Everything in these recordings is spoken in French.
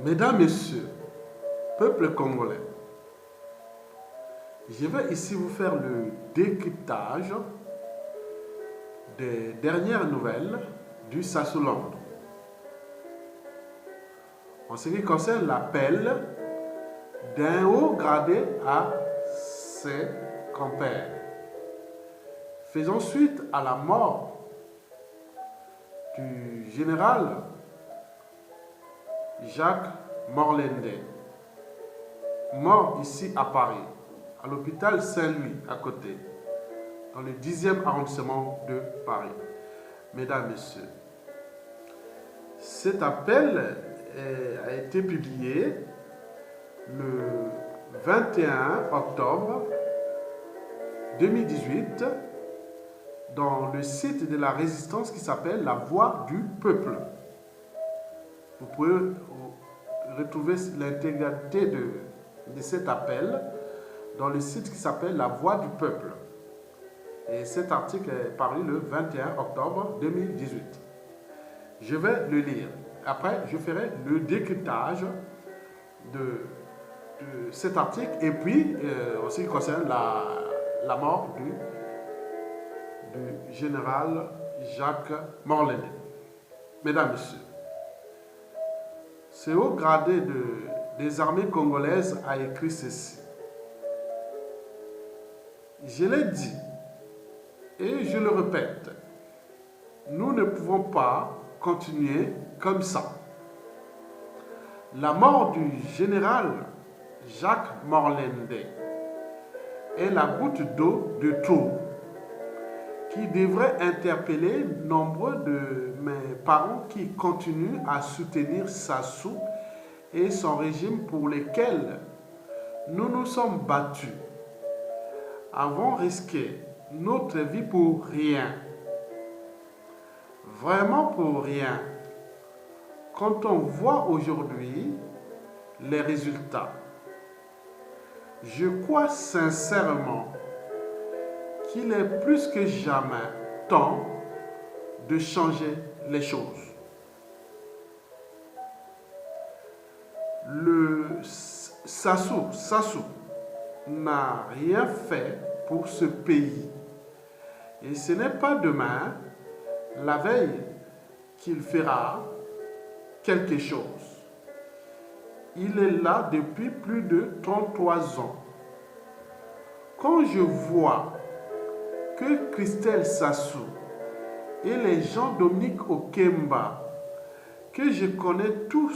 Mesdames, Messieurs, peuple congolais, je vais ici vous faire le décryptage des dernières nouvelles du Sassoland. En ce qui concerne l'appel d'un haut gradé à ses compères. Faisons suite à la mort du général Jacques Morlende, mort ici à Paris, à l'hôpital Saint-Louis à côté, dans le 10e arrondissement de Paris. Mesdames, Messieurs, cet appel a été publié le 21 octobre 2018 dans le site de la résistance qui s'appelle La Voix du Peuple. Vous pouvez retrouver l'intégralité de cet appel dans le site qui s'appelle La Voix du Peuple. Et cet article est paru le 21 octobre 2018. Je vais le lire. Après, je ferai le décryptage de cet article et puis, en ce qui concerne la mort du général Jacques Morlende. Mesdames, Messieurs, ce haut gradé des armées congolaises a écrit ceci. Je l'ai dit et je le répète, nous ne pouvons pas continuer comme ça. La mort du général Jacques Morlende est la goutte d'eau de trop qui devrait interpeller nombreux de mes parents qui continuent à soutenir Sassou et son régime pour lesquels nous nous sommes battus. Avons risqué notre vie pour rien. Vraiment pour rien. Quand on voit aujourd'hui les résultats, je crois sincèrement qu'il est plus que jamais temps de changer les choses. Le Sassou n'a rien fait pour ce pays. Et ce n'est pas demain, la veille, qu'il fera quelque chose. Il est là depuis plus de 33 ans. Quand je vois que Christelle Sassou et les Jean-Dominique Okemba, que je connais tout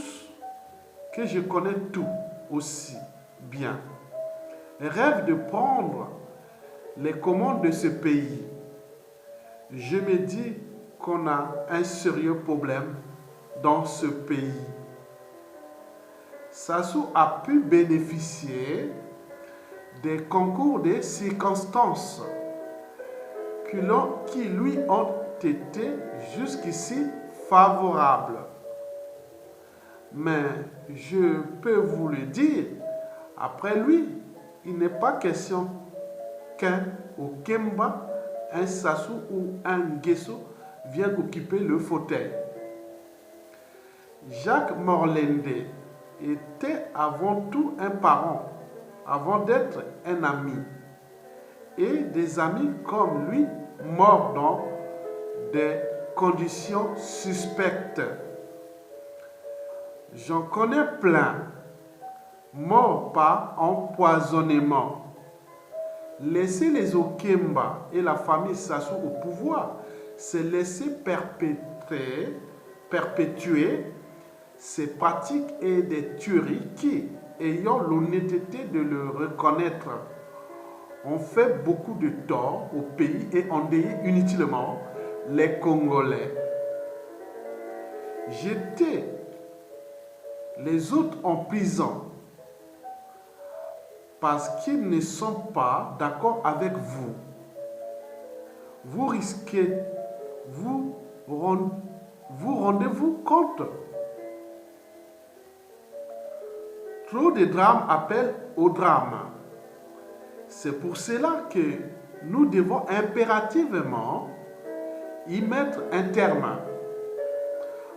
aussi bien, rêvent de prendre les commandes de ce pays, je me dis qu'on a un sérieux problème dans ce pays. Sassou a pu bénéficier des concours de circonstances qui lui ont été jusqu'ici favorables. Mais je peux vous le dire, après lui, il n'est pas question qu'un Okemba, un Sassou ou un Nguesso viennent occuper le fauteuil. Jacques Morlende était avant tout un parent, avant d'être un ami. Et des amis comme lui morts dans des conditions suspectes. J'en connais plein, morts par empoisonnement. Laisser les Okemba et la famille Sassou au pouvoir, c'est laisser perpétuer ces pratiques et des tueries qui, ayant l'honnêteté de le reconnaître, ont fait beaucoup de tort au pays et endeuillé inutilement les Congolais. Jetez les autres en prison parce qu'ils ne sont pas d'accord avec vous. Vous risquez, vous rendez-vous compte? Trop de drames appellent au drame. C'est pour cela que nous devons impérativement y mettre un terme.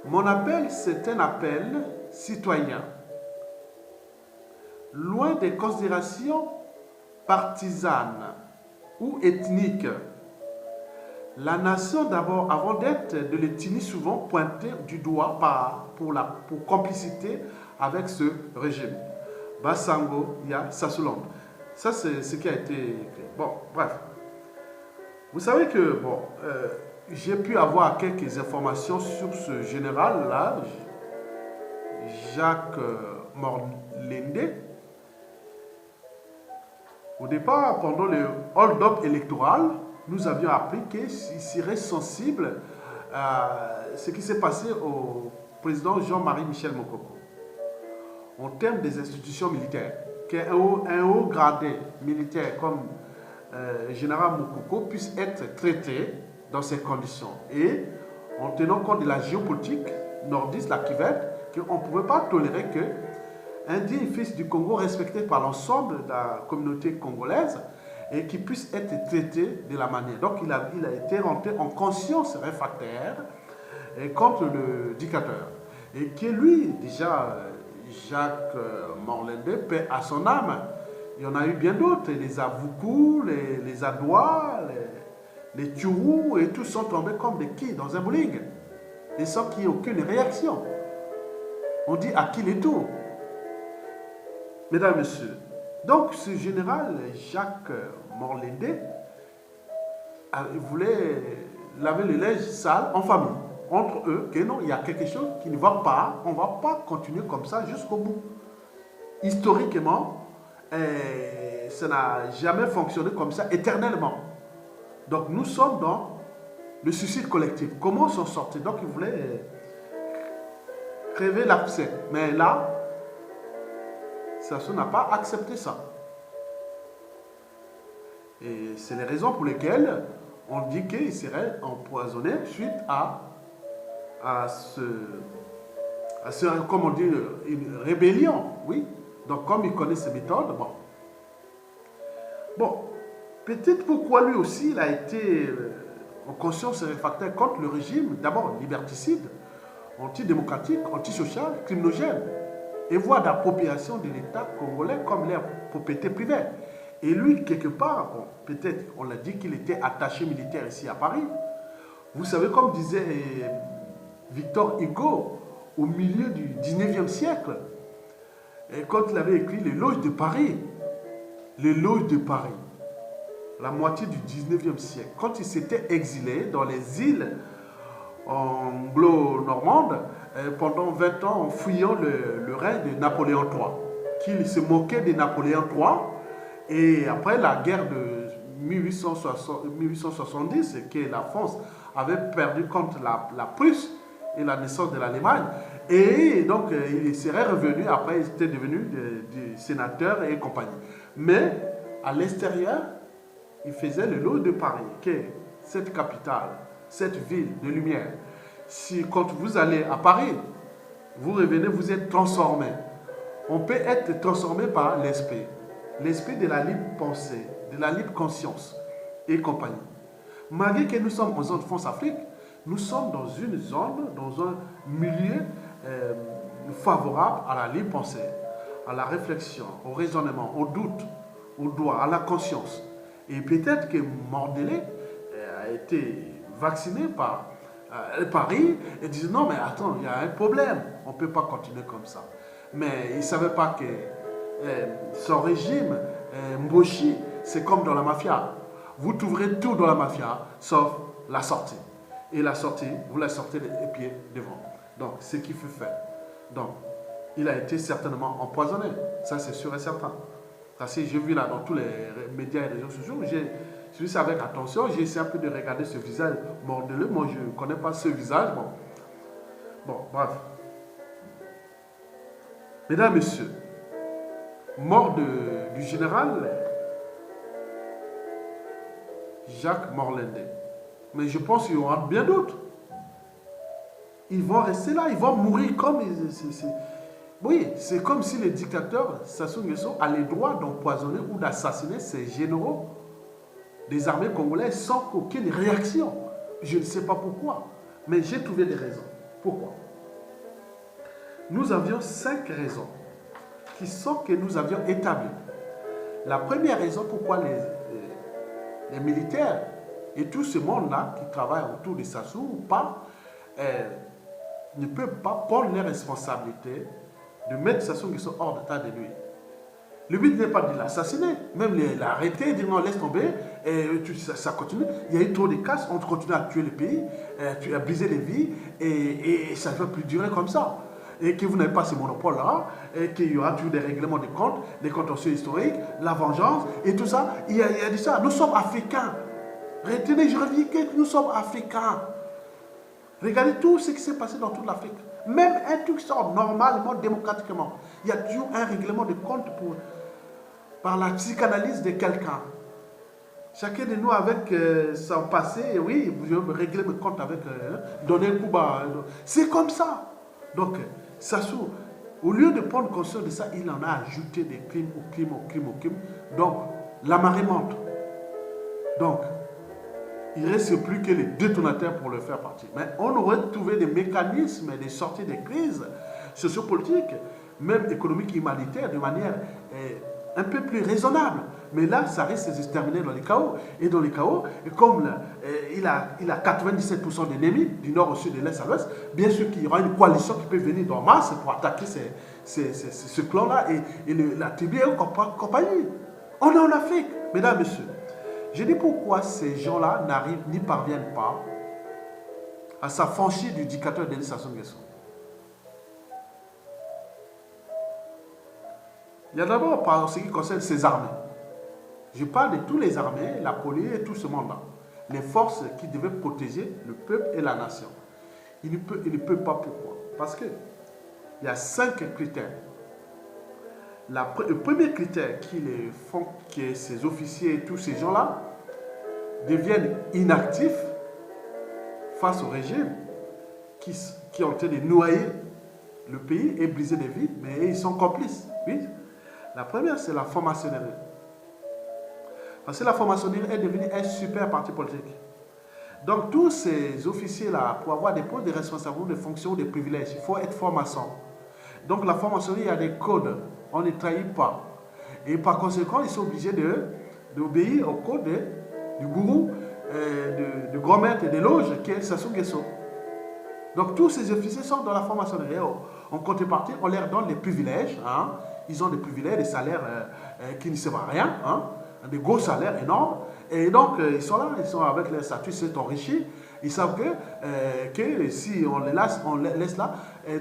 Mon appel, c'est un appel citoyen. Loin des considérations partisanes ou ethniques. La nation, d'abord, avant d'être de l'ethnie, souvent pointée du doigt pour complicité avec ce régime. Basango, ya Sasuland. Ça, c'est ce qui a été écrit. Bon, bref. Vous savez que, bon, j'ai pu avoir quelques informations sur ce général-là, Jacques Morlende. Au départ, pendant le hold-up électoral, nous avions appris qu'il serait sensible à ce qui s'est passé au président Jean-Marie Michel Mokoko. En termes des institutions militaires, qu'un haut gradé militaire comme général Mokoko puisse être traité dans ces conditions. Et en tenant compte de la géopolitique nordiste, la cuvette, qu'on ne pouvait pas tolérer qu'un digne fils du Congo respecté par l'ensemble de la communauté congolaise et qui puisse être traité de la manière. Donc il a été rentré en conscience réfractaire contre le dictateur. Et que lui, déjà, Jacques Morlende, paix à son âme, il y en a eu bien d'autres, les Avoukou, les Adois, les Tchourou, et tous sont tombés comme des quilles dans un bowling. Et sans qu'il n'y ait aucune réaction. On dit à qui les tours. Mesdames et messieurs, donc ce général Jacques Morlende voulait laver le linge sale en famille. Entre eux, que non, il y a quelque chose qui ne va pas, on ne va pas continuer comme ça jusqu'au bout. Historiquement, ça n'a jamais fonctionné comme ça éternellement. Donc nous sommes dans le suicide collectif. Comment s'en sortir? Donc ils voulaient crever l'abcès. Mais là, Sassou n'a pas accepté ça. Et c'est les raisons pour lesquelles on dit qu'il serait empoisonné suite à comme on dit, une rébellion. Oui. Donc comme il connaît ces méthodes, bon, peut-être pourquoi lui aussi il a été en conscience réfractaire contre le régime, d'abord liberticide, antidémocratique, antisocial, criminogène, et voie d'appropriation de l'État congolais comme leur propriété privée. Et lui, quelque part, bon, peut-être, on l'a dit qu'il était attaché militaire ici à Paris. Vous savez, comme disait Victor Hugo, au milieu du 19e siècle, et quand il avait écrit l'éloge de Paris, la moitié du 19e siècle, quand il s'était exilé dans les îles anglo-normandes, pendant 20 ans en fuyant le règne de Napoléon III, qu'il se moquait de Napoléon III, et après la guerre de 1870, que la France avait perdu contre la Prusse et la naissance de l'Allemagne, et donc il serait revenu, après il était devenu du sénateur et compagnie. Mais à l'extérieur, il faisait le lot de Paris, qui est cette capitale, cette ville de lumière. Si quand vous allez à Paris, vous revenez, vous êtes transformé. On peut être transformé par l'esprit de la libre pensée, de la libre conscience et compagnie. Malgré que nous sommes en zone France-Afrique, nous sommes dans une zone, dans un milieu favorable à la libre pensée, à la réflexion, au raisonnement, au doute, au droit, à la conscience. Et peut-être que Morlende a été vacciné par Paris et disait non mais attends, il y a un problème, on ne peut pas continuer comme ça. Mais il ne savait pas que son régime, Mboshi, c'est comme dans la mafia. Vous trouverez tout dans la mafia, sauf la sortie. Et la sortie, vous la sortez les pieds devant. Donc, c'est ce qu'il faut faire. Donc, il a été certainement empoisonné. Ça, c'est sûr et certain. Parce que j'ai vu là dans tous les médias et réseaux sociaux, j'ai suivi ça avec attention, j'ai essayé un peu de regarder ce visage mordeleux. Moi, je ne connais pas ce visage. Bon, bref. Mesdames, Messieurs, mort du général Jacques Morlende. Mais je pense qu'il y aura bien d'autres. Ils vont rester là, ils vont mourir comme... Oui, c'est comme si les dictateurs, Sassou Nguesso, a le droit d'empoisonner ou d'assassiner ces généraux des armées congolaises sans aucune réaction. Je ne sais pas pourquoi, mais j'ai trouvé des raisons. Pourquoi? nous avions 5 raisons qui sont que nous avions établies. La première raison pourquoi les militaires et tout ce monde-là qui travaille autour de Sassou ou pas, ne peuvent pas prendre les responsabilités de mettre Sassou Nguesso hors d'état de nuire. Le but n'est pas de l'assassiner, même l'arrêter, dire non, laisse tomber, et ça continue. Il y a eu trop de casse, on continue à tuer le pays, à briser les vies, et ça ne peut plus durer comme ça. Et que vous n'avez pas ce monopole-là, et qu'il y aura toujours des règlements de comptes, des contentieux historiques, la vengeance, et tout ça. Il y a dit ça. Nous sommes africains. Retenez, je reviens que nous sommes africains. Regardez tout ce qui s'est passé dans toute l'Afrique. Même un truc sort normalement, démocratiquement. Il y a toujours un règlement de compte par la psychanalyse de quelqu'un. Chacun de nous avec son passé, oui, je veux régler mes comptes avec, donner un coup bas. C'est comme ça. Donc, Sassou, au lieu de prendre conscience de ça, il en a ajouté des crimes au crime, au crime, au crime. Donc, la marée monte. Donc, il ne reste plus que les détonateurs pour le faire partir. Mais on aurait trouvé des mécanismes de sortie des crises sociopolitiques, même économiques, humanitaires, de manière un peu plus raisonnable. Mais là, ça risque de se terminer dans les chaos. Et dans les chaos, comme il a 97% d'ennemis, du nord au sud, de l'est à l'ouest, bien sûr qu'il y aura une coalition qui peut venir d'en masse pour attaquer ce clan-là et la tribu et compagnie. On est en Afrique, mesdames et messieurs. Je dis pourquoi ces gens-là n'arrivent ni parviennent pas à s'affranchir du dictateur Denis Sassou Nguesso. Il y a d'abord par ce qui concerne ses armées. Je parle de toutes les armées, la police et tout ce monde-là. Les forces qui devaient protéger le peuple et la nation. Il ne peut pas pourquoi. Parce qu'il y a 5 critères. Le premier critère qui les font, que ces officiers et tous ces gens-là deviennent inactifs face au régime qui est en train de noyer le pays et briser des vies, mais ils sont complices. Oui. La première, c'est la franc-maçonnerie. Parce que la franc-maçonnerie est devenue un super parti politique. Donc tous ces officiers-là, pour avoir des postes de responsabilité, des fonctions, des privilèges, il faut être franc-maçon. Donc la franc-maçonnerie, il y a des codes. On ne trahit pas. Et par conséquent, ils sont obligés d'obéir au code du gourou, du grand maître et des loges qui est Sassou Nguesso. Donc tous ces officiers sont dans la franc-maçonnerie. En contrepartie, on leur donne des privilèges. Hein. Ils ont des privilèges, des salaires qui ne servent à rien. Hein. Des gros salaires énormes. Et donc, ils sont là, ils sont avec leur statut, c'est enrichi. Ils savent que si on les laisse là,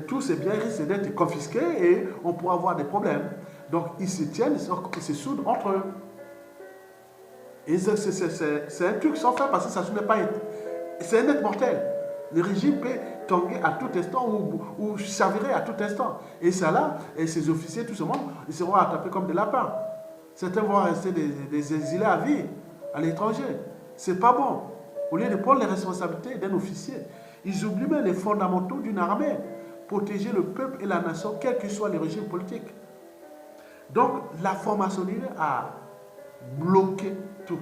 tous ces biens risquent d'être confisqués et on pourra avoir des problèmes. Donc, ils se tiennent, ils se soudent entre eux. Et c'est un truc sans fin parce que ça ne n'est pas... C'est un être mortel. Le régime peut tanguer à tout instant ou chavirer à tout instant. Et ça là, et ces officiers, tout ce monde, ils seront attrapés comme des lapins. Certains vont rester des exilés à vie, à l'étranger. C'est pas bon. Au lieu de prendre les responsabilités d'un officier, ils oublient même les fondamentaux d'une armée. Protéger le peuple et la nation, quel que soit le régime politique. Donc, la franc-maçonnerie a bloqué tout.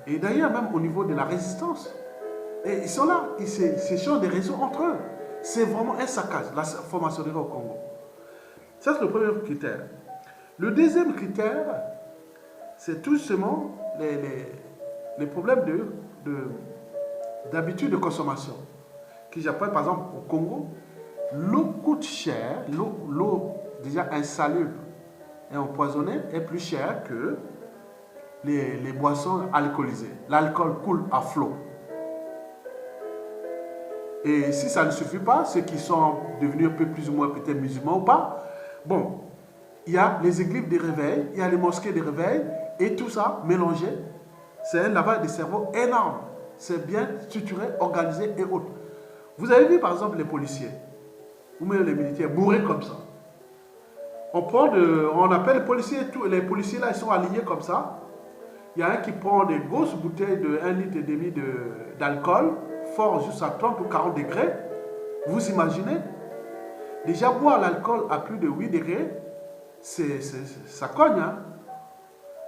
Et d'ailleurs, même au niveau de la résistance, et ils sont là, ils s'échangent des réseaux entre eux. C'est vraiment un saccage, la franc-maçonnerie au Congo. Ça, c'est le premier critère. Le deuxième critère, c'est tout simplement les problèmes d'habitude de consommation. Qui j'appelle par exemple au Congo, l'eau coûte cher, l'eau déjà insalubre et empoisonnée est plus chère que les boissons alcoolisées. L'alcool coule à flot. Et si ça ne suffit pas, ceux qui sont devenus un peu plus ou moins peut-être musulmans ou pas, bon, il y a les églises de réveil, il y a les mosquées de réveil, et tout ça mélangé, c'est un lavage de cerveau énorme. C'est bien structuré, organisé et autres. Vous avez vu par exemple les policiers, ou même les militaires, bourrés comme ça. On appelle les policiers, les policiers là, ils sont alignés comme ça. Il y a un qui prend des grosses bouteilles de 1,5 litre d'alcool, fort jusqu'à 30 ou 40 degrés. Vous imaginez? Déjà boire l'alcool à plus de 8 degrés, ça cogne. Hein?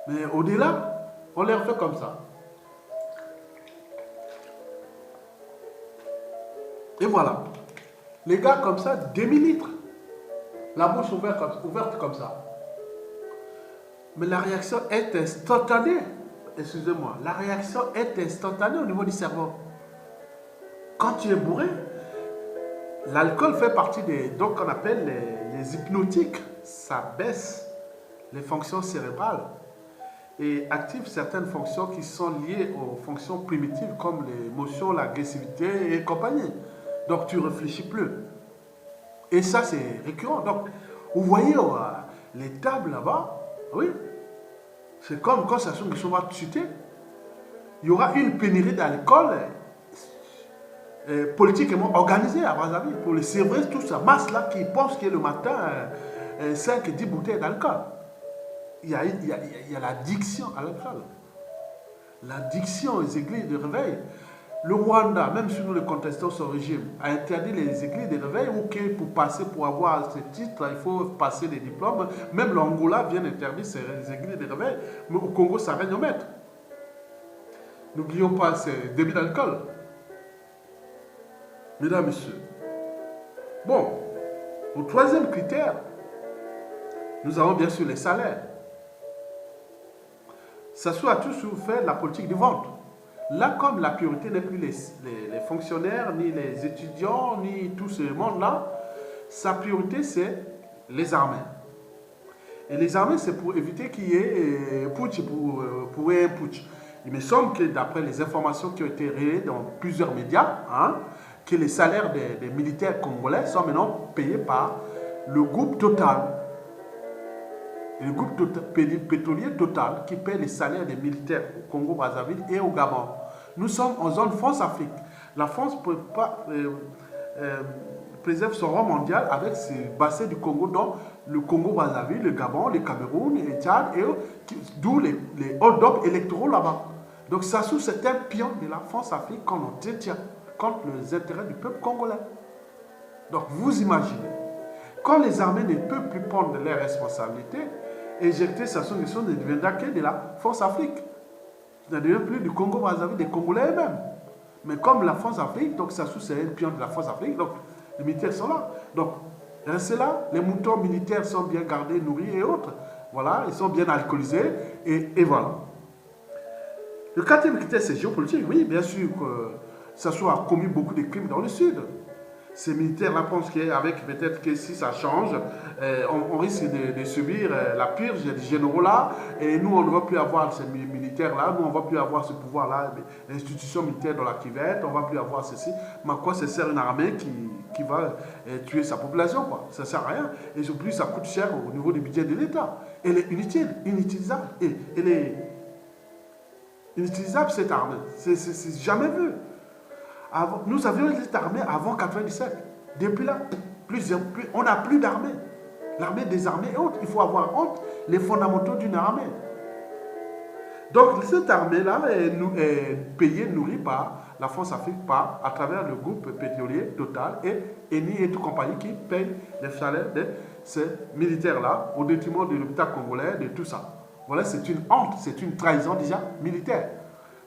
Mais au-delà, on les refait comme ça. Et voilà. Les gars comme ça, demi-litre. La bouche ouverte comme ça. Mais la réaction est instantanée. Excusez-moi. La réaction est instantanée au niveau du cerveau. Quand tu es bourré, l'alcool fait partie des... Donc, on appelle les hypnotiques. Ça baisse les fonctions cérébrales et active certaines fonctions qui sont liées aux fonctions primitives comme l'émotion, l'agressivité et compagnie. Donc, tu ne réfléchis plus. Et ça, c'est récurrent. Donc, vous voyez les tables là-bas, oui, c'est comme quand ça va chuter, il y aura une pénurie d'alcool politiquement organisée à Brazzaville pour les Sévrais, toute sa masse là qui pense que le matin, 5 et 10 bouteilles d'alcool. Il y a l'addiction à l'alcool. L'addiction aux églises de réveil. Le Rwanda, même si nous le contestons son régime, a interdit les églises de réveil ou que pour avoir ce titre, il faut passer des diplômes. Même l'Angola vient d'interdire ces églises de réveil. Mais au Congo, ça règne au maître. N'oublions pas ces débits d'alcool. Mesdames, Messieurs. Bon, au troisième critère, nous avons bien sûr les salaires. Ça soit tout sur fait la politique de vente. Là, comme la priorité n'est plus les fonctionnaires, ni les étudiants, ni tout ce monde-là, sa priorité, c'est les armées. Et les armées, c'est pour éviter qu'il y ait putsch pour un putsch. Il me semble que d'après les informations qui ont été révélées dans plusieurs médias, que les salaires des militaires congolais sont maintenant payés par le groupe Total. Le groupe pétrolier Total qui paie les salaires des militaires au Congo-Brazzaville et au Gabon. Nous sommes en zone France-Afrique. La France préserve son rang mondial avec ses bassins du Congo, dont le Congo-Brazzaville, le Gabon, le Cameroun, le Tchad, d'où les hold-up électoraux là-bas. Donc Sassou, c'est un pion de la France-Afrique qu'on en détient contre les intérêts du peuple congolais. Donc vous imaginez, quand les armées ne peuvent plus prendre leurs responsabilités, éjecter Sassou Nguesso ne deviendra que de la France-Afrique. Ça ne devient plus du Congo-Brazzaville, des Congolais eux-mêmes. Mais comme la France-Afrique, donc Sassou c'est un pion de la France-Afrique, donc les militaires sont là. Donc, restez là, les moutons militaires sont bien gardés, nourris et autres. Voilà, ils sont bien alcoolisés et voilà. Le quatrième critère, c'est géopolitique. Oui, bien sûr que Sassou a commis beaucoup de crimes dans le Sud. Ces militaires-là pensent qu'avec peut-être que si ça change, on risque de subir la purge des généraux-là. Et nous, on ne va plus avoir ces militaires-là. Nous, on ne va plus avoir ce pouvoir-là. L'institution militaire dans la cuvette, on ne va plus avoir ceci. Mais à quoi ça sert une armée qui va tuer sa population, quoi? Ça ne sert à rien. Et en plus, ça coûte cher au niveau du budget de l'État. Elle est inutile, inutilisable. Elle est inutilisable, cette armée. C'est jamais vu. Nous avions cette armée avant 1997. Depuis là, on n'a plus d'armée. L'armée des armées est haute. Il faut avoir honte les fondamentaux d'une armée. Donc cette armée-là est payée, nourrie par la France-Afrique, à travers le groupe pétrolier Total et Eni et toute compagnie qui paye les salaires de ces militaires-là au détriment de l'hôpital congolais, de tout ça. Voilà, c'est une honte, c'est une trahison déjà militaire.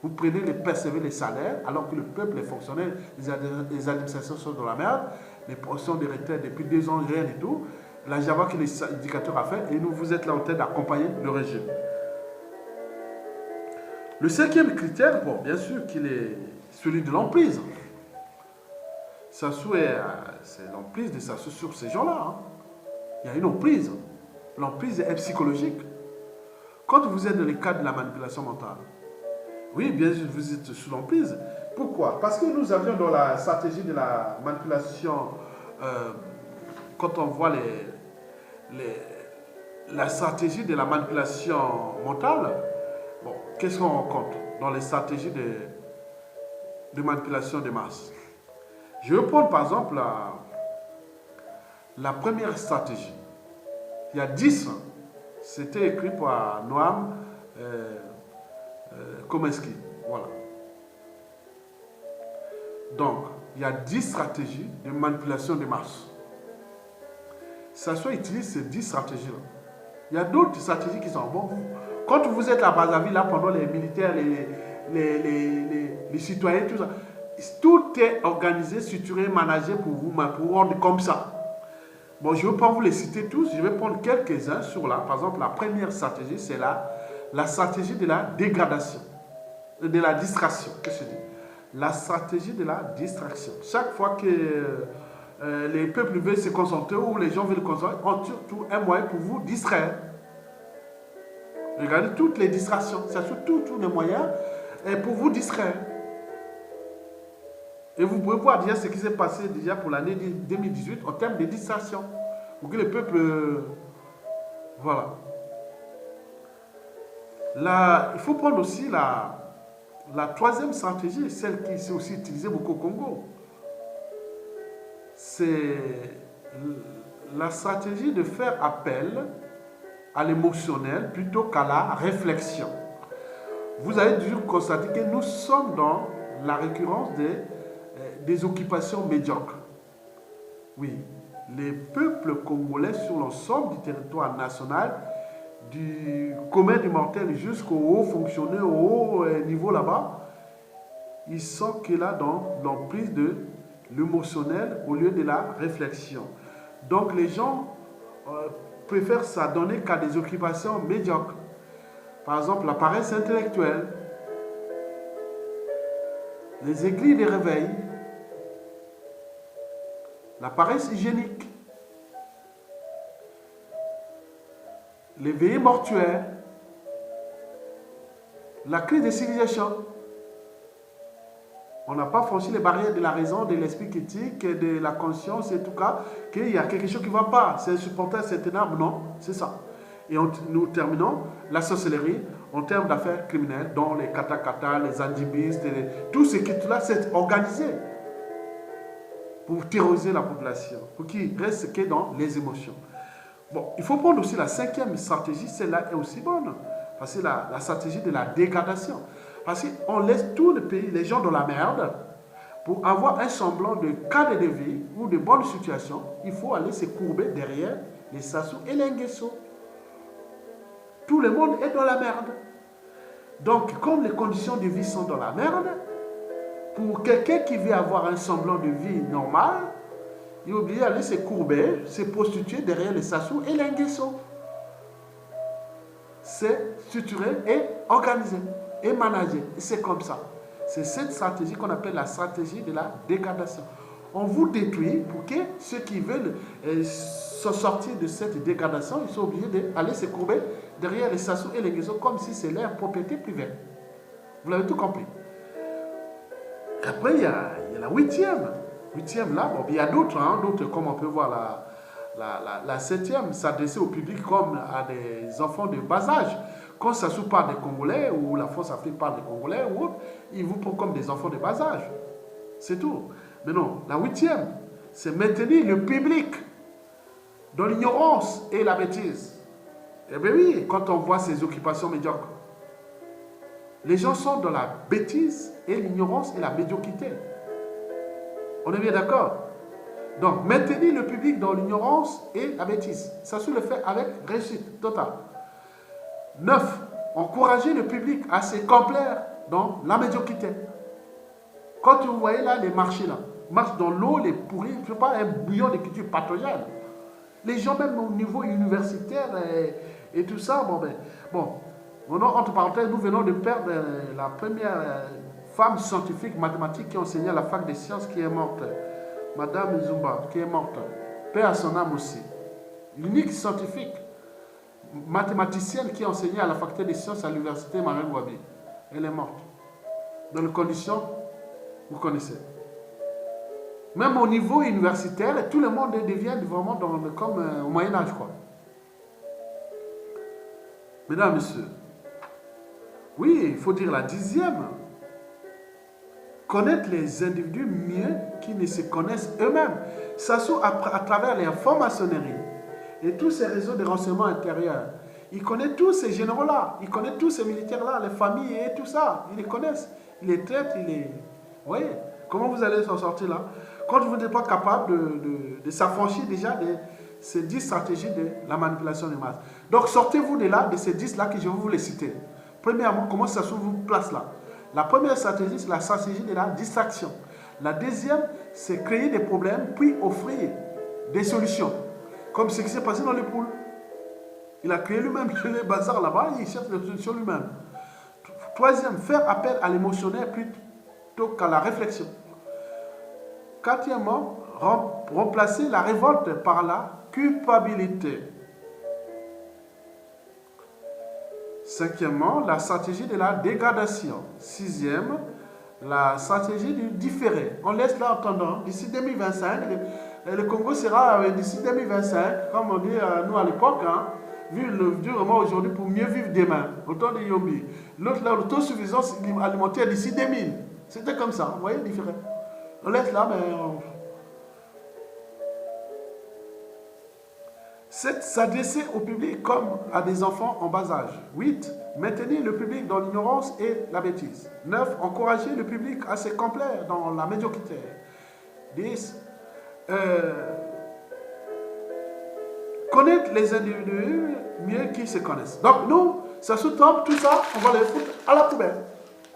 Vous prenez percevez les salaires, alors que le peuple, les fonctionnaires, les administrations sont dans la merde, les pensions de retraite depuis 2 ans, rien du tout. La Java que les indicateurs a fait, et vous êtes là en train d'accompagner le régime. Le 5e critère, bon, bien sûr, qu'il est celui de l'emprise. Sassou c'est l'emprise de Sassou sur ces gens-là. Il y a une emprise. L'emprise est psychologique. Quand vous êtes dans le cadre de la manipulation mentale, oui, bien sûr, vous êtes sous l'emprise. Pourquoi? Parce que nous avions dans la stratégie de la manipulation, quand on voit la stratégie de la manipulation mentale, bon, qu'est-ce qu'on rencontre dans les stratégies de manipulation des masses? Je vais prendre par exemple la première stratégie. Il y a 10, c'était écrit par Noam Chomsky. Voilà. Donc, il y a 10 stratégies de manipulation des masses. Sassou utilise ces 10 stratégies-là. Il y a d'autres stratégies qui sont bonnes. Quand vous êtes à Brazzaville, là, pendant les militaires, les citoyens, tout ça, Tout est organisé, structuré, managé pour vous, pour rendre comme ça. Bon, je ne vais pas vous les citer tous, je vais prendre quelques-uns sur là. Par exemple, la première stratégie, c'est la stratégie de la dégradation, de la distraction. Qu'est-ce que je dis? La stratégie de la distraction. Chaque fois que les peuples veulent se concentrer ou les gens veulent se concentrer, on trouve un moyen pour vous distraire. Regardez toutes les distractions, c'est surtout tous les moyens pour vous distraire. Et vous pouvez voir déjà ce qui s'est passé déjà pour l'année 2018 en termes de distraction. Pour que le peuple... voilà. Là, il faut prendre aussi la troisième stratégie, celle qui s'est aussi utilisée beaucoup au Congo. C'est la stratégie de faire appel à l'émotionnel plutôt qu'à la réflexion. Vous avez dû constater que nous sommes dans la récurrence des occupations médiocres. Oui, les peuples congolais sur l'ensemble du territoire national, du commun du mortel jusqu'au haut fonctionnaire, au haut niveau là-bas, ils sont que là dans l'emprise de l'émotionnel au lieu de la réflexion. Donc les gens préfèrent s'adonner qu'à des occupations médiocres. Par exemple, la paresse intellectuelle, les aiguilles de réveil, la paresse hygiénique, les veillées mortuaires, la crise des civilisations. On n'a pas franchi les barrières de la raison, de l'esprit critique, de la conscience, et tout cas, qu'il y a quelque chose qui ne va pas. C'est supporter cette énorme, non, c'est ça. Et nous terminons la sorcellerie en termes d'affaires criminelles, dont les katakata, les andibistes, tout ce qui est là, c'est organisé pour terroriser la population, pour qu'il reste que dans les émotions. Bon, il faut prendre aussi la cinquième stratégie, celle-là est aussi bonne, parce que c'est la stratégie de la dégradation. Parce qu'on laisse tout le pays, les gens dans la merde, pour avoir un semblant de cadre de vie ou de bonne situation, il faut aller se courber derrière les Sassou et les Nguesso. Tout le monde est dans la merde. Donc, comme les conditions de vie sont dans la merde, pour quelqu'un qui veut avoir un semblant de vie normal, il est obligé d'aller se courber, se prostituer derrière les Sassou et les Nguesso. C'est structuré et organisé et managé. C'est comme ça. C'est cette stratégie qu'on appelle la stratégie de la dégradation. On vous détruit pour que ceux qui veulent se sortir de cette dégradation, ils sont obligés d'aller se courber derrière les Sassou et les Nguesso comme si c'est leur propriété privée. Vous l'avez tout compris. Après, il y a la huitième. Huitième là, bon, il y a d'autres, comme on peut voir la septième, s'adresser au public comme à des enfants de bas âge. Quand Sassou parle des Congolais ou la Force Afrique parle des Congolais ou autre, ils vous prennent comme des enfants de bas âge. C'est tout. Mais non, la huitième, c'est maintenir le public dans l'ignorance et la bêtise. Eh bien oui, quand on voit ces occupations médiocres, les gens sont dans la bêtise et l'ignorance et la médiocrité. On est bien d'accord? Donc, maintenir le public dans l'ignorance et la bêtise. Sassou le fait avec réussite totale. 9. Encourager le public à se complaire dans la médiocrité. Quand vous voyez là les marchés là, marchent dans l'eau, les pourris, je ne sais pas, un bouillon de culture pathogène. Les gens même au niveau universitaire et tout ça, entre parenthèses, nous venons de perdre la première femme scientifique mathématique qui enseignait à la fac des sciences qui est morte. Madame Zumba, qui est morte. Paix à son âme aussi. L'unique scientifique mathématicienne qui enseignait à la faculté des sciences à l'université Marine Wabi. Elle est morte. Dans les conditions, vous connaissez. Même au niveau universitaire, tout le monde devient vraiment comme au Moyen-Âge, quoi. Mesdames, Messieurs, oui, il faut dire la 10e. Connaître les individus mieux qui ne se connaissent eux-mêmes. Sassou, à travers les francs-maçonneries et tous ces réseaux de renseignement intérieur, il connaît tous ces généraux-là, il connaît tous ces militaires-là, les familles et tout ça. Ils les connaissent, il les traite, il les... Vous voyez, comment vous allez s'en sortir là? Quand vous n'êtes pas capable de s'affranchir déjà de ces 10 stratégies de la manipulation des masses. Donc sortez-vous de là, de ces 10-là que je vais vous les citer. Premièrement, comment Sassou vous place là? La première stratégie, c'est la stratégie de la distraction. La deuxième, c'est créer des problèmes, puis offrir des solutions. Comme ce qui s'est passé dans les poules. Il a créé lui-même le bazar là-bas, il cherche des solutions lui-même. Troisième, faire appel à l'émotionnel plutôt qu'à la réflexion. Quatrièmement, remplacer la révolte par la culpabilité. Cinquièmement, la stratégie de la dégradation. Sixième, la stratégie du différé. On laisse là entendant, d'ici 2025, le Congo sera d'ici 2025, comme on dit nous à l'époque, hein, vu le moment aujourd'hui pour mieux vivre demain, au temps de Yombi. L'autre là, l'autosuffisance alimentaire d'ici 2000. C'était comme ça, vous voyez, différent. On laisse là, mais... 7. S'adresser au public comme à des enfants en bas âge. 8. Maintenir le public dans l'ignorance et la bêtise. 9. Encourager le public à se complaire dans la médiocrité. 10. Connaître les individus mieux qu'ils se connaissent. Donc nous, ça sous-tombe, tout ça, on va les foutre à la poubelle.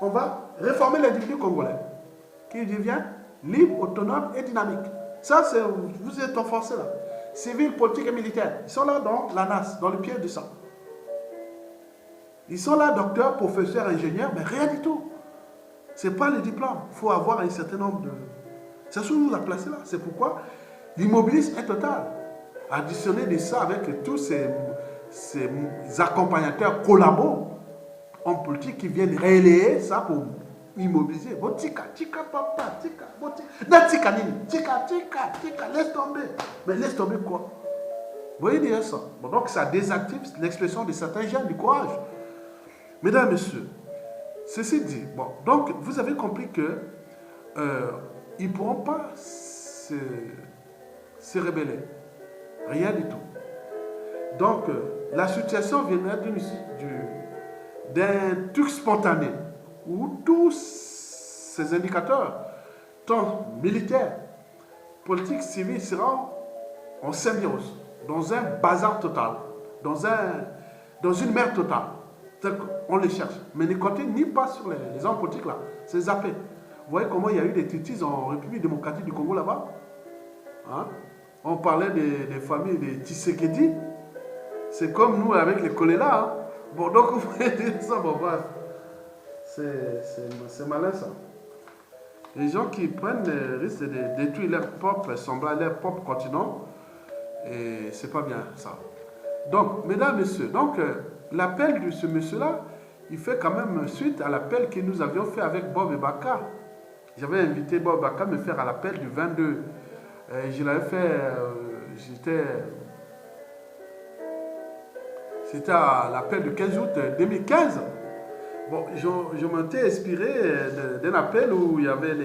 On va réformer l'individu congolais, qui devient libre, autonome et dynamique. Ça, c'est, vous êtes enfoncés là. Civils, politiques et militaires. Ils sont là dans la NAS, dans le pied du sang. Ils sont là, docteurs, professeurs, ingénieurs, mais rien du tout. Ce n'est pas le diplôme. Il faut avoir un certain nombre de... C'est ce que nous a placé là. C'est pourquoi l'immobilisme est total. Additionner de ça avec tous ces accompagnateurs collabos en politique qui viennent relayer ça pour immobiliser. Bon, tika, papa, tika, bon, tika, tika, laisse tomber. Mais laisse tomber quoi? Vous voyez dire ça? Bon, donc ça désactive l'expression de certains gènes du courage. Mesdames, Messieurs, ceci dit, bon, donc vous avez compris que ils ne pourront pas se rebeller. Rien du tout. Donc, la situation vient d'un truc spontané où tous ces indicateurs, tant militaires, politiques, civils, seront en symbiose, dans un bazar total, dans une mer totale. On les cherche. Mais ne comptez ni pas sur les hommes politiques là. C'est zappé. Vous voyez comment il y a eu des titis en République démocratique du Congo là-bas, hein? On parlait des familles des Tshisekedi. C'est comme nous avec les choléra. Hein? Bon, donc vous pouvez dire ça, bon, bref. C'est malin ça. Les gens qui prennent le risque de détruire leur propre, semblable à leur propre continent, et c'est pas bien ça. Donc, mesdames, messieurs, donc l'appel de ce monsieur-là, il fait quand même suite à l'appel que nous avions fait avec Bob et Baka. J'avais invité Bob et Baka à me faire à l'appel du 22. Je l'avais fait, c'était à l'appel du 15 août 2015. Bon, je m'étais inspiré d'un appel où il y avait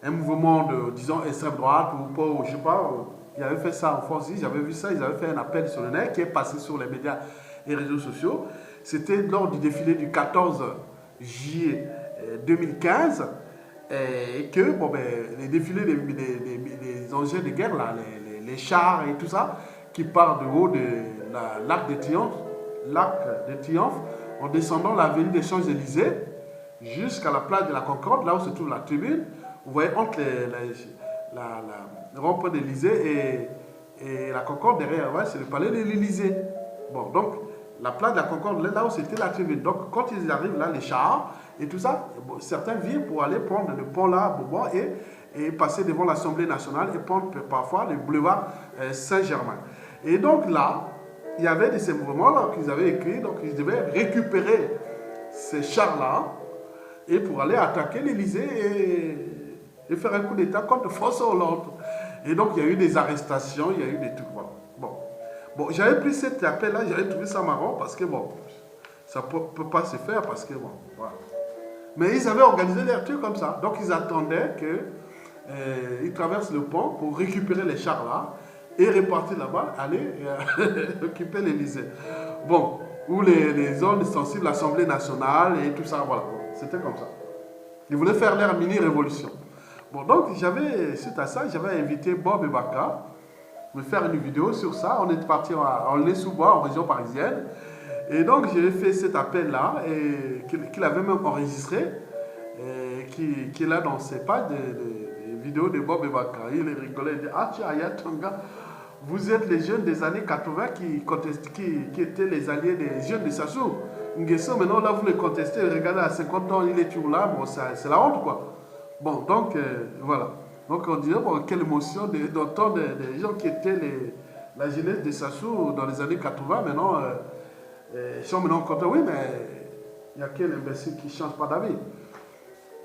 un mouvement de, disons, extrême droite ou pas, je sais pas. Il avait fait ça en France, j'avais vu ça, ils avaient fait un appel sur le net qui est passé sur les médias et réseaux sociaux. C'était lors du défilé du 14 juillet 2015. Et que bon, ben, les défilés des engins de guerre, là, les chars et tout ça, qui partent de haut de l'arc de Triomphe, en descendant l'avenue des Champs-Élysées jusqu'à la place de la Concorde, là où se trouve la tribune. Vous voyez entre le rond-point de l'Élysée et la Concorde, derrière, ouais, c'est le palais de l'Élysée. Bon, donc la place de la Concorde, là où c'était la tribune. Donc quand ils arrivent là, les chars et tout ça, bon, certains viennent pour aller prendre le pont là, Bourbon, et passer devant l'Assemblée nationale et prendre parfois le boulevard Saint-Germain. Et donc là, il y avait de ces mouvements-là qu'ils avaient écrits, donc ils devaient récupérer ces chars-là et pour aller attaquer l'Élysée et faire un coup d'État contre François Hollande. Et donc il y a eu des arrestations, il y a eu des trucs. Voilà. Bon, j'avais pris cet appel-là, j'avais trouvé ça marrant parce que bon, ça ne peut pas se faire parce que bon, voilà. Mais ils avaient organisé des trucs comme ça. Donc ils attendaient qu'ils traversent le pont pour récupérer les chars là et repartir là-bas, aller occuper l'Élysée. Bon, où les zones sensibles, l'Assemblée nationale et tout ça, voilà. Bon, c'était comme ça. Ils voulaient faire leur mini-révolution. Bon, donc suite à ça, j'avais invité Bob et Baka me faire une vidéo sur ça. On est parti en Les-sous-Bois, en région parisienne. Et donc, j'ai fait cet appel-là, qu'il avait même enregistré, qui est là dans ses pages des vidéos de Bob Ebaka. Il rigolait, il dit, ah tiens, Aya Tonga, vous êtes les jeunes des années 80 qui étaient les alliés des jeunes de Sassou. Nguesso, maintenant là vous les contestez, regardez à 50 ans, il est toujours là, bon, c'est la honte quoi. Bon, donc voilà. Donc on dirait, bon, quelle émotion d'entendre des gens qui étaient la jeunesse de Sassou dans les années 80, maintenant, ils sont maintenant contents. Oui, mais il y a quel imbécile qui ne change pas d'avis.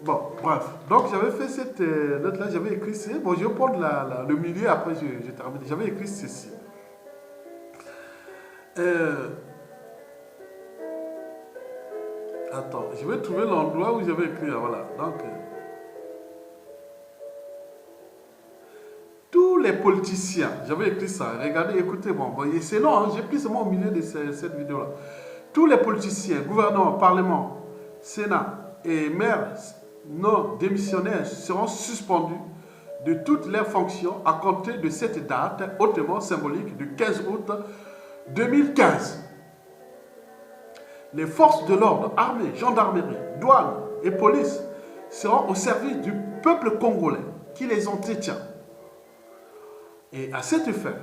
Bon, bref. Donc j'avais fait cette note-là, j'avais écrit ceci. Bon, je vais prendre le milieu, après je termine. J'avais écrit ceci. Attends, je vais trouver l'endroit où j'avais écrit. Voilà. Donc, tous les politiciens, j'avais écrit ça. Regardez, écoutez, bon c'est long, hein, j'ai pris seulement au milieu de cette vidéo-là. Tous les politiciens, gouvernements, parlements, Sénat et maires non démissionnaires seront suspendus de toutes leurs fonctions à compter de cette date hautement symbolique du 15 août 2015. Les forces de l'ordre, armée, gendarmerie, douane et police seront au service du peuple congolais qui les entretient. Et à cet effet,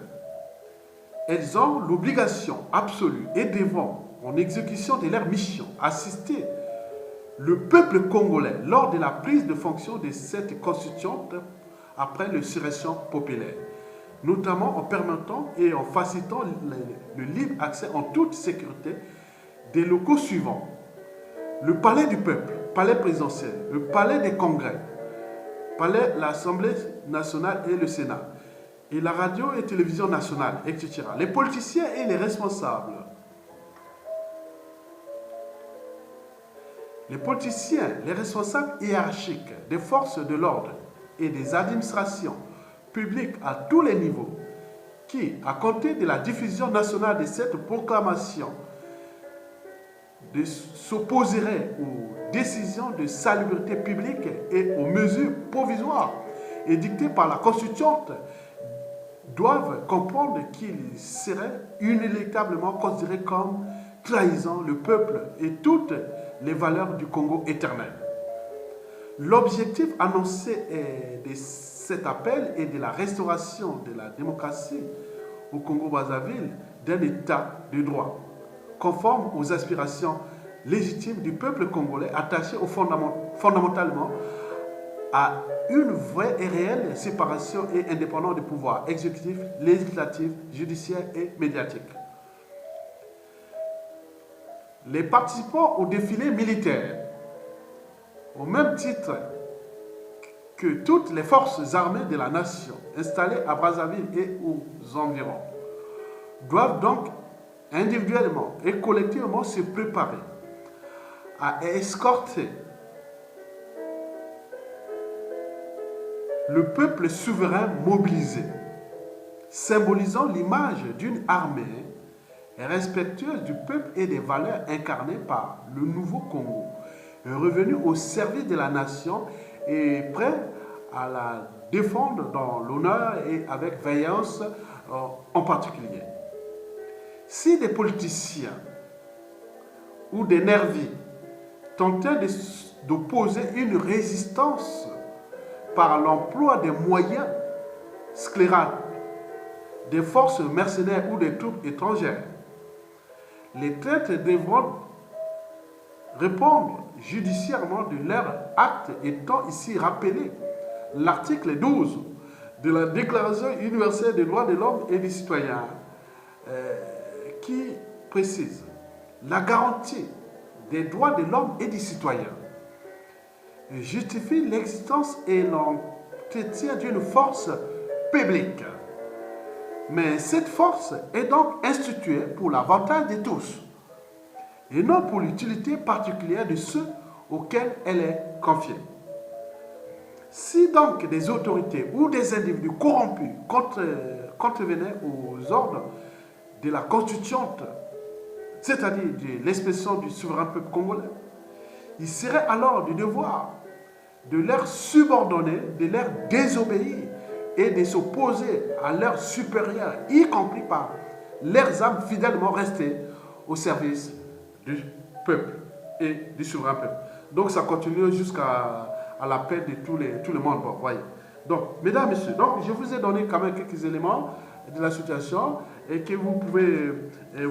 elles ont l'obligation absolue et devront, en exécution de leur mission, assister le peuple congolais lors de la prise de fonction de cette constituante après l'insurrection populaire, notamment en permettant et en facilitant le libre accès en toute sécurité des locaux suivants: le palais du peuple, palais présidentiel, le palais des congrès, palais, l'Assemblée nationale et le Sénat, et la radio et télévision nationale, etc. Les politiciens et les responsables. Les politiciens, les responsables hiérarchiques des forces de l'ordre et des administrations publiques à tous les niveaux qui, à compter de la diffusion nationale de cette proclamation, s'opposeraient aux décisions de salubrité publique et aux mesures provisoires édictées par la Constituante, doivent comprendre qu'il serait inéluctablement considéré comme trahissant le peuple et toutes les valeurs du Congo éternel. L'objectif annoncé de cet appel est de la restauration de la démocratie au Congo-Brazzaville d'un État de droit, conforme aux aspirations légitimes du peuple congolais, attaché fondamentalement à une vraie et réelle séparation et indépendance des pouvoirs exécutif, législatif, judiciaire et médiatique. Les participants au défilé militaire, au même titre que toutes les forces armées de la nation installées à Brazzaville et aux environs, doivent donc individuellement et collectivement se préparer à escorter le peuple souverain mobilisé, symbolisant l'image d'une armée respectueuse du peuple et des valeurs incarnées par le nouveau Congo, revenu au service de la nation et prêt à la défendre dans l'honneur et avec veillance en particulier. Si des politiciens ou des nervis tentaient d'opposer une résistance par l'emploi des moyens scélérats, des forces mercenaires ou des troupes étrangères, les traîtres devront répondre judiciairement de leurs actes, étant ici rappelé l'article 12 de la Déclaration universelle des droits de l'homme et des citoyens, qui précise la garantie des droits de l'homme et du citoyen, justifie l'existence et l'entretien d'une force publique. Mais cette force est donc instituée pour l'avantage de tous, et non pour l'utilité particulière de ceux auxquels elle est confiée. Si donc des autorités ou des individus corrompus contrevenaient aux ordres de la Constituante, c'est-à-dire de l'expression du souverain peuple congolais, il serait alors du devoir de leur subordonner, de leur désobéir et de s'opposer à leurs supérieurs, y compris par leurs âmes fidèlement restées au service du peuple et du souverain peuple. Donc ça continue jusqu'à à la paix de tout le monde. Bon, voyez. Donc, mesdames, messieurs, donc, je vous ai donné quand même quelques éléments de la situation et que vous pouvez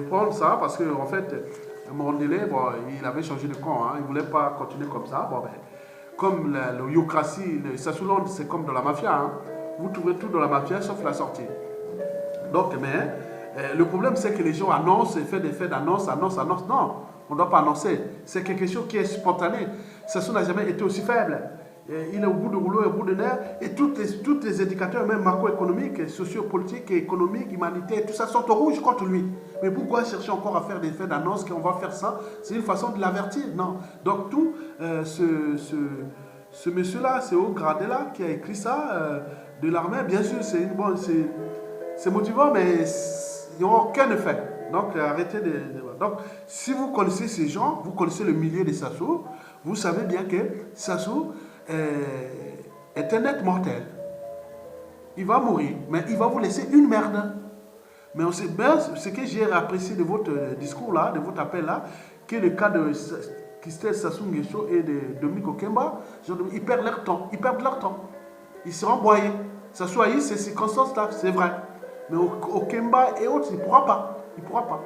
prendre ça parce que, en fait, Mandela, bon, il avait changé de camp, hein, il ne voulait pas continuer comme ça. Bon, ben, comme le Yokrasi, le Sassoulande, c'est comme dans la mafia. Hein. Vous trouvez tout dans la mafia sauf la sortie. Donc, mais le problème, c'est que les gens annoncent et font des faits d'annonce, annoncent. Non, on ne doit pas annoncer. C'est quelque chose qui est spontané. Sassou n'a jamais été aussi faible. Il est au bout de rouleau et au bout de nerfs. Et tous les indicateurs, même macroéconomiques, sociopolitiques, économiques, humanitaires, tout ça sont au rouge contre lui. Mais pourquoi chercher encore à faire des faits d'annonce qu'on va faire ça? C'est une façon de l'avertir. Non. Donc tout ce monsieur-là, ce haut gradé-là, qui a écrit ça, de l'armée, bien sûr, c'est motivant, mais il n'y aura aucun effet. Donc arrêtez de... Donc si vous connaissez ces gens, vous connaissez le milieu de Sassou, vous savez bien que Sassou est un être mortel. Il va mourir, mais il va vous laisser une merde. Mais on sait bien, ce que j'ai apprécié de votre discours là, de votre appel là, que le cas de Christelle Sassou Nguesso et de Dominique Okemba, ils perdent leur temps. Ils perdent leur temps. Ils seront broyés. Sassou Aïe, ces circonstances là, c'est vrai. Mais Okemba et autres, il ne pourra pas. Il ne pourra pas.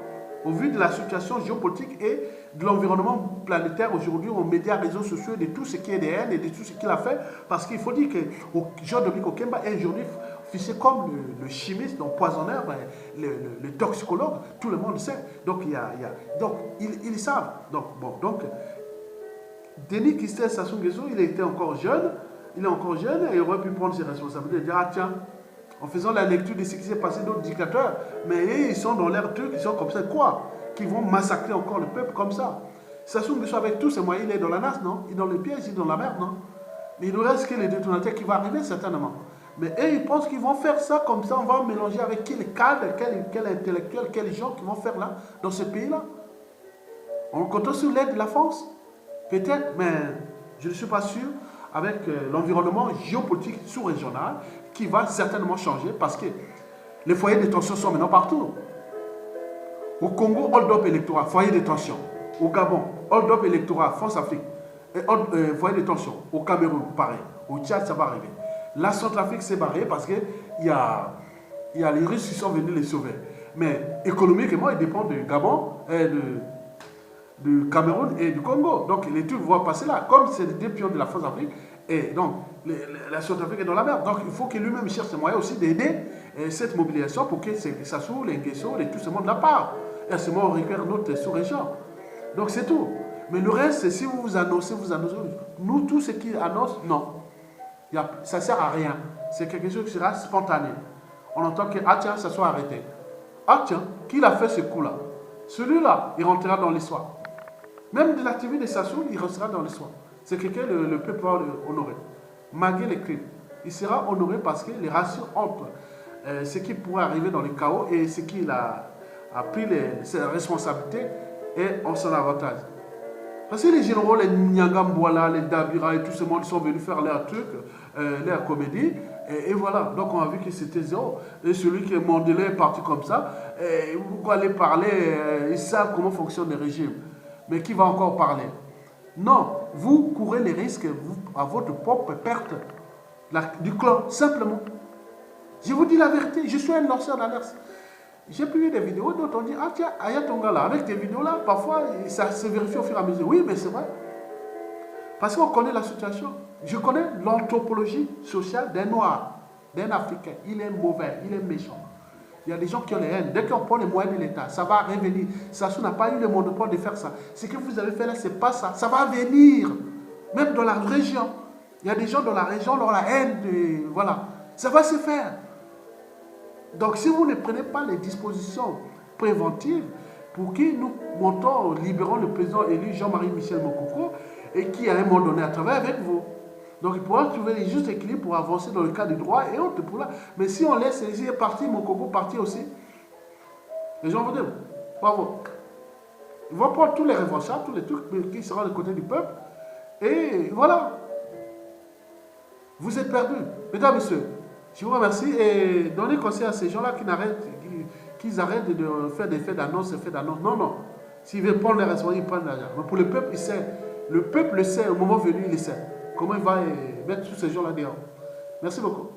Au vu de la situation géopolitique et de l'environnement planétaire aujourd'hui, aux médias, réseaux sociaux, de tout ce qui est des haines et de tout ce qu'il a fait, parce qu'il faut dire que Jean-Dominique Okemba est aujourd'hui fiché comme le chimiste, l'empoisonneur, le toxicologue, tout le monde le sait. Donc, donc ils savent. Donc, bon, donc, Denis Christelle Sassou Nguesso, il était encore jeune, il est encore jeune et il aurait pu prendre ses responsabilités et dire, ah tiens, en faisant la lecture de ce qui s'est passé d'autres dictateurs, mais ils sont dans l'air truc, ils sont comme ça, quoi? Qui vont massacrer encore le peuple comme ça. Sassou Nguesso avec tous ses moyens, il est dans la nasse, non? Il est dans le piège, il est dans la merde, non? Mais il ne reste que les détonateurs qui vont arriver, certainement. Mais eux, ils pensent qu'ils vont faire ça comme ça, on va mélanger avec quel cadre, quel intellectuel, quels gens qui vont faire là, dans ce pays-là. On compte sur l'aide de la France? Peut-être, mais je ne suis pas sûr, avec l'environnement géopolitique sous-régional, qui va certainement changer parce que les foyers de tension sont maintenant partout. Au Congo, hold-up électoral, foyer de tension. Au Gabon, hold-up électoral, France-Afrique, foyer de tension. Au Cameroun, pareil. Au Tchad, ça va arriver. La Centrafrique s'est barrée parce qu'il y a les Russes qui sont venus les sauver. Mais économiquement, ils dépendent du Gabon, du Cameroun et du Congo. Donc les trucs vont passer là. Comme c'est les deux pions de la France-Afrique, et donc la Centrafrique est dans la merde. Donc il faut que lui-même cherche ses moyens aussi d'aider cette mobilisation pour que Sassou, les Nguesso, tout ce monde la part. Et à ce moment, on récupère notre sous-région. Donc c'est tout. Mais le reste, si vous annoncez, nous, tout ce qui annonce, non. Ça ne sert à rien. C'est quelque chose qui sera spontané. On entend que, ah tiens, ça soit arrêté. Ah tiens, qui a fait ce coup-là? Celui-là, il rentrera dans l'histoire. Même de l'activité de Sassou, il restera dans l'histoire. C'est quelqu'un que le peuple va honorer. Malgré les crimes. Il sera honoré parce que les ratios entre ce qui pourrait arriver dans le chaos et ce qu'il a pris ses responsabilités est en son avantage. Parce que les généraux, les Nyangambouala, les Dabira et tout ce monde sont venus faire leur truc, leur comédie. Et voilà, donc on a vu que c'était zéro. Et celui qui est Mandela est parti comme ça. Et vous allez parler, ils savent comment fonctionne le régime. Mais qui va encore parler? Non, vous courez les risques à votre propre perte du clan, simplement. Je vous dis la vérité, je suis un lanceur d'alerte. J'ai publié des vidéos dont on dit, ah tiens, Aya Tonga là, avec tes vidéos là, parfois ça se vérifie au fur et à mesure. Oui, mais c'est vrai. Parce qu'on connaît la situation. Je connais l'anthropologie sociale d'un Noir, d'un Africain. Il est mauvais, il est méchant. Il y a des gens qui ont les haines. Dès qu'on prend les moyens de l'État, ça va revenir. Sassou n'a pas eu le monopole de faire ça. Ce que vous avez fait là, c'est pas ça. Ça va venir. Même dans la région. Il y a des gens dans la région, dans la haine. Voilà. Ça va se faire. Donc, si vous ne prenez pas les dispositions préventives pour que nous montons, libérons le président élu Jean-Marie Michel Mokoko et qui, à un moment donné, à travailler avec vous. Donc, il pourra trouver les justes équilibres pour avancer dans le cas du droit et autres. Pour là. Mais si on laisse les yeux partir, Mokoko partir aussi, les gens vont dire, bravo. Ils vont prendre tous les revanchards, tous les trucs qui seront du côté du peuple. Et voilà. Vous êtes perdus. Mesdames, messieurs, je vous remercie et donnez conseil à ces gens-là qu'ils arrêtent de faire des faits d'annonce, Non, non. S'ils veulent prendre les responsabilités, ils prennent l'argent. Mais pour le peuple, il sait. Le peuple le sait, au moment venu, il le sait. comment il va mettre tous ces gens là dehors. Merci beaucoup.